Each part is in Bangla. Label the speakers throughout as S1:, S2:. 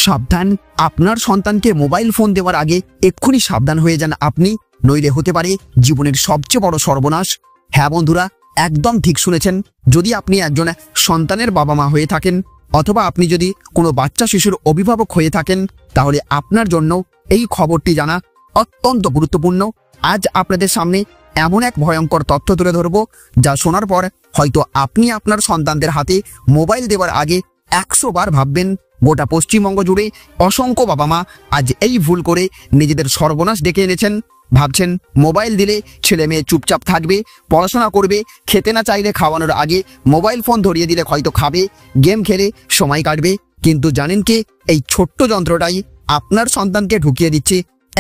S1: সাবধান, আপনার সন্তানকে মোবাইল ফোন দেওয়ার আগে এক্ষুনি সাবধান হয়ে যান আপনি, নইলে হতে পারে জীবনের সবচেয়ে বড় সর্বনাশ। হ্যাঁ বন্ধুরা, একদম ঠিক শুনেছেন। যদি আপনি একজন সন্তানের বাবা মা হয়ে থাকেন অথবা আপনি যদি কোনো বাচ্চা শিশুর অভিভাবক হয়ে থাকেন, তাহলে আপনার জন্য এই খবরটি জানা অত্যন্ত গুরুত্বপূর্ণ। আজ আপনাদের সামনে এমন এক ভয়ঙ্কর তথ্য তুলে ধরব, যা শোনার পর হয়তো আপনি আপনার সন্তানদের হাতে মোবাইল দেওয়ার আগে 100 বার ভাববেন। গোটা পশ্চিমবঙ্গ জুড়ে অসংখ্য বাবা মা আজ এই ভুল করে নিজেদের সর্বনাশ ডেকে এনেছেন। ভাবছেন মোবাইল দিলে ছেলে মেয়ে চুপচাপ থাকবে, পড়াশোনা করবে, খেতে না চাইলে খাওয়ানোর আগে মোবাইল ফোন ধরিয়ে দিলে হয়তো খাবে, গেম খেলে সময় কাটবে। কিন্তু জানেন কি, এই ছোট্ট যন্ত্রটাই আপনার সন্তানকে ঢুকিয়ে দিচ্ছে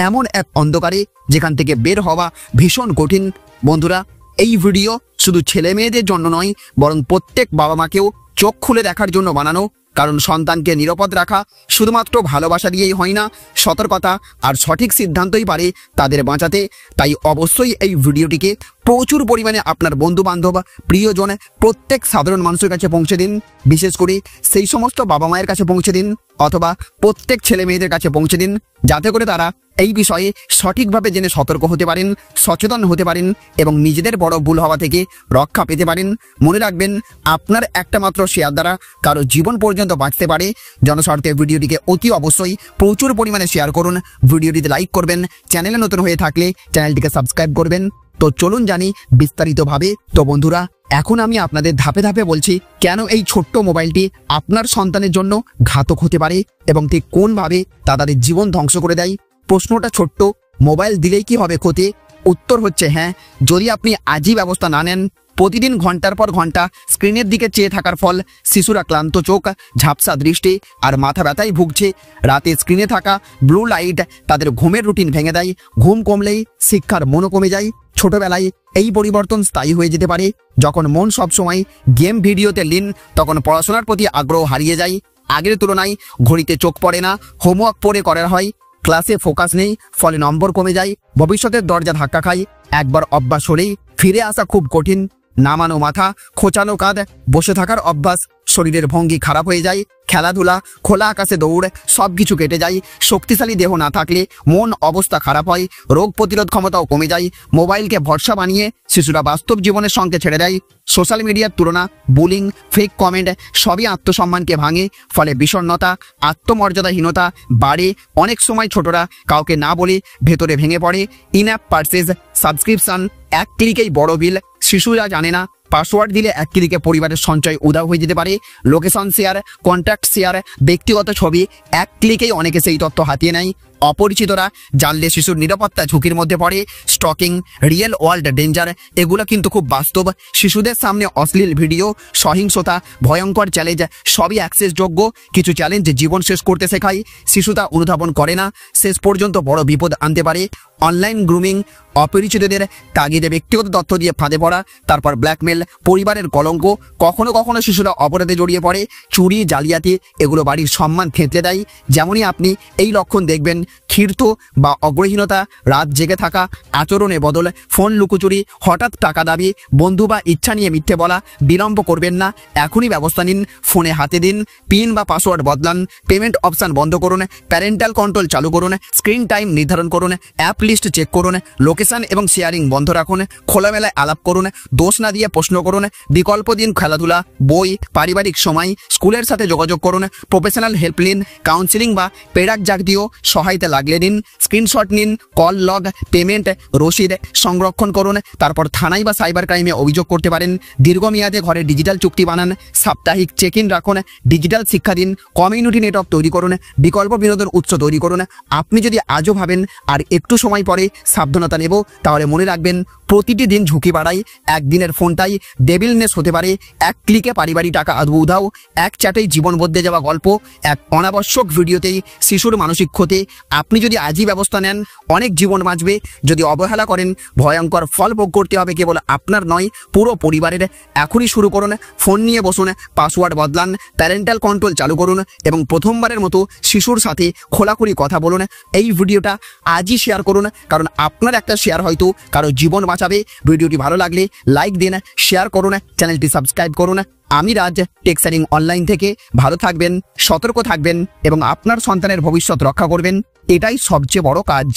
S1: এমন এক অন্ধকারে যেখান থেকে বের হওয়া ভীষণ কঠিন। বন্ধুরা, এই ভিডিও শুধু ছেলে মেয়েদের জন্য নয়, বরং প্রত্যেক বাবা মাকেও চোখ খুলে দেখার জন্য বানানো। কারণ সন্তানকে নিরাপদ রাখা শুধুমাত্র ভালোবাসা দিয়েই হয় না, সতর্কতা আর সঠিক সিদ্ধান্তই পারে তাদের বাঁচাতে। তাই অবশ্যই এই ভিডিওটিকে প্রচুর পরিমাণে আপনার বন্ধু বান্ধব, প্রিয়জন, প্রত্যেক সাধারণ মানুষের কাছে পৌঁছে দিন। বিশেষ করে সেই সমস্ত বাবা মায়ের কাছে পৌঁছে দিন অথবা প্রত্যেক ছেলে মেয়েদের কাছে পৌঁছে দিন, যাতে করে তারা এই বিষয়ে সঠিকভাবে জেনে সতর্ক হতে পারেন, সচেতন হতে পারেন এবং নিজেদের বড় ভুল হওয়া থেকে রক্ষা পেতে পারেন। মনে রাখবেন, আপনার একটা মাত্র শেয়ার দ্বারা কারো জীবন পর্যন্ত বাঁচতে পারে। জনস্বার্থে ভিডিওটিকে অতি অবশ্যই প্রচুর পরিমাণে শেয়ার করুন, ভিডিওটিতে লাইক করবেন, চ্যানেলে নতুন হয়ে থাকলে চ্যানেলটিকে সাবস্ক্রাইব করবেন। তো চলুন জানি বিস্তারিতভাবে। তো বন্ধুরা, এখন আমি আপনাদের ধাপে ধাপে বলছি কেন এই ছোট্ট মোবাইলটি আপনার সন্তানের জন্য ঘাতক হতে পারে এবং ঠিক কোনভাবে তা তাদের জীবন ধ্বংস করে দেয়। প্রশ্নটা ছোট্ট, মোবাইল দিলেই কি হবে ক্ষতি? উত্তর হচ্ছে হ্যাঁ, যদি আপনি আজই ব্যবস্থা না নেন। প্রতিদিন ঘন্টার পর ঘন্টা স্ক্রিনের দিকে চেয়ে থাকার ফল শিশুরা ক্লান্ত চোখ, ঝাপসা দৃষ্টি আর মাথা ব্যথায় ভুগছে। রাতে স্ক্রিনে থাকা ব্লু লাইট তাদের ঘুমের রুটিন ভেঙে দেয়। ঘুম কমলেই শিক্ষার মনও কমে যায়। ছোটবেলায় এই পরিবর্তন স্থায়ী হয়ে যেতে পারে। যখন মন সবসময় গেম ভিডিওতে লীন, তখন পড়াশোনার প্রতি আগ্রহ হারিয়ে যায়। আগের তুলনায় ঘড়িতে চোখ পড়ে না, হোমওয়ার্ক পড়ে করা হয়, ক্লাসে ফোকাস নেই, ফলে নম্বর কমে যায়, ভবিষ্যতের দরজা ধাক্কা খায়। একবার অভ্যাস হলেই ফিরে আসা খুব কঠিন। নামানো মাথা, খোঁচানো কাঁধ, বসে থাকার অভ্যাস, শরীরের ভঙ্গি খারাপ হয়ে যায়। খেলাধুলা, খোলা আকাশে দৌড়, সবকিছু কেটে যায়। শক্তিশালী দেহ না থাকলে মন অবস্থা খারাপ হয়, রোগ প্রতিরোধ ক্ষমতাও কমে যায়। মোবাইলকে ভরসা বানিয়ে শিশুরা বাস্তব জীবনের সঙ্গে ছেড়ে দেয়। সোশ্যাল মিডিয়ার তুলনা, বুলিং, ফেক কমেন্ট সবই আত্মসম্মানকে ভাঙে। ফলে বিষণ্ণতা, আত্মমর্যাদাহীনতা বাড়ে। অনেক সময় ছোটরা কাউকে না বলে ভেতরে ভেঙে পড়ে। ইনঅ্যাপ পারচেজ, সাবস্ক্রিপশন, এক ক্লিকেই বড় বিল। শিশুরা জানে না পাসওয়ার্ড দিলে এক ক্লিকে পরিবারের সঞ্চয় উধাও হয়ে যেতে পারে। লোকেশন শেয়ার, কন্ট্যাক্ট শেয়ার, ব্যক্তিগত ছবি, এক ক্লিকেই অনেকে সেই তথ্য হাতিয়ে নেয়। অপরিচিতরা জানলে শিশুর নিরাপত্তা ঝুঁকির মধ্যে পড়ে। স্টকিং, রিয়েল ওয়ার্ল্ড ডেঞ্জার, এগুলো কিন্তু খুব বাস্তব। শিশুদের সামনে অশ্লীল ভিডিও, সহিংসতা, ভয়ঙ্কর চ্যালেঞ্জ সবই অ্যাক্সেসযোগ্য। কিছু চ্যালেঞ্জ জীবন শেষ করতে শেখায়, শিশু তা অনুধাবন করে না, শেষ পর্যন্ত বড় বিপদ আনতে পারে। অনলাইন গ্রুমিং, অপরিচিতদের তাগিদে ব্যক্তিগত তথ্য দিয়ে ফাঁদে পড়া, তারপর ব্ল্যাকমেল, পরিবারের কলঙ্ক। কখনো কখনো শিশুরা অপরাধে জড়িয়ে পড়ে। চুরি, জালিয়াতি, এগুলো বাড়ির সম্মান থেঁতলে দেয়। যেমনই আপনি এই লক্ষণ দেখবেন, ক্ষীর্ত বা অগ্রহীনতা, রাত জেগে থাকা, আচরণে বদল, ফোন লুকোচুরি, হঠাৎ টাকা দাবি, বন্ধু বা ইচ্ছা নিয়ে মিথ্যে বলা, বিলম্ব করবেন না, এখনই ব্যবস্থা নিন। ফোনে হাতে দিন, পিন বা পাসওয়ার্ড বদলান, পেমেন্ট অপশান বন্ধ করুন, প্যারেন্টাল কন্ট্রোল চালু করুন, স্ক্রিন টাইম নির্ধারণ করুন, অ্যাপ লিস্ট চেক করুন, লোকেশন এবং শেয়ারিং বন্ধ রাখুন, খোলামেলায় আলাপ করুন, দোষ না দিয়ে প্রশ্ন করুন, বিকল্প দিন খেলাধুলা, বই, পারিবারিক সময়, স্কুলের সাথে যোগাযোগ করুন, প্রফেশনাল হেল্প নিন, কাউন্সিলিং বা পেডাক জাতীয় সহায়তা লাগলে নিন, স্ক্রিনশট নিন, কল লগ, পেমেন্ট রসিদ সংরক্ষণ করুন। তারপর থানায় বা সাইবার ক্রাইমে অভিযোগ করতে পারেন। দীর্ঘমেয়াদে ঘরে ডিজিটাল চুক্তি বানান, সাপ্তাহিক চেক ইন রাখুন, ডিজিটাল শিক্ষা দিন, কমিউনিটি নেটওয়ার্ক তৈরি করুন, বিকল্প বিনোদন উৎস তৈরি করুন। আপনি যদি আজও ভাবেন আর একটু সময় পরে সাবধানতা নেব, তাহলে মনে রাখবেন প্রতিটি দিন ঝুঁকি বাড়ায়। একদিনের ফোনটাই ডেভিলনেস হতে পারে। এক ক্লিকে পারিবারিক টাকা আদৌ উধাও, এক চ্যাটেই জীবন বদলে যাওয়া গল্প, এক অনাবশ্যক ভিডিওতেই শিশুর মানসিক ক্ষতি। আপনি যদি আজই ব্যবস্থা নেন, অনেক জীবন বাঁচবে। যদি অবহেলা করেন, ভয়ঙ্কর ফল ভোগ করতে হবে কেবল আপনার নয়, পুরো পরিবারের। এখনই শুরু করুন, ফোন নিয়ে বসুন, পাসওয়ার্ড বদলান, প্যারেন্টাল কন্ট্রোল চালু করুন এবং প্রথমবারের মতো শিশুর সাথে খোলাখুলি কথা বলুন। এই ভিডিওটা আজই শেয়ার করুন, কারণ আপনার একটা শেয়ার হয়তো কারো জীবন বাঁচাবে। ভিডিওটি ভালো লাগলে লাইক দিন, শেয়ার করুন, চ্যানেলটি সাবস্ক্রাইব করুন। আমি রাজ, টেক্সারিং অনলাইন থেকে। ভালো থাকবেন, সতর্ক থাকবেন এবং আপনার সন্তানের ভবিষ্যৎ রক্ষা করবেন, এটাই সবচেয়ে বড় কাজ।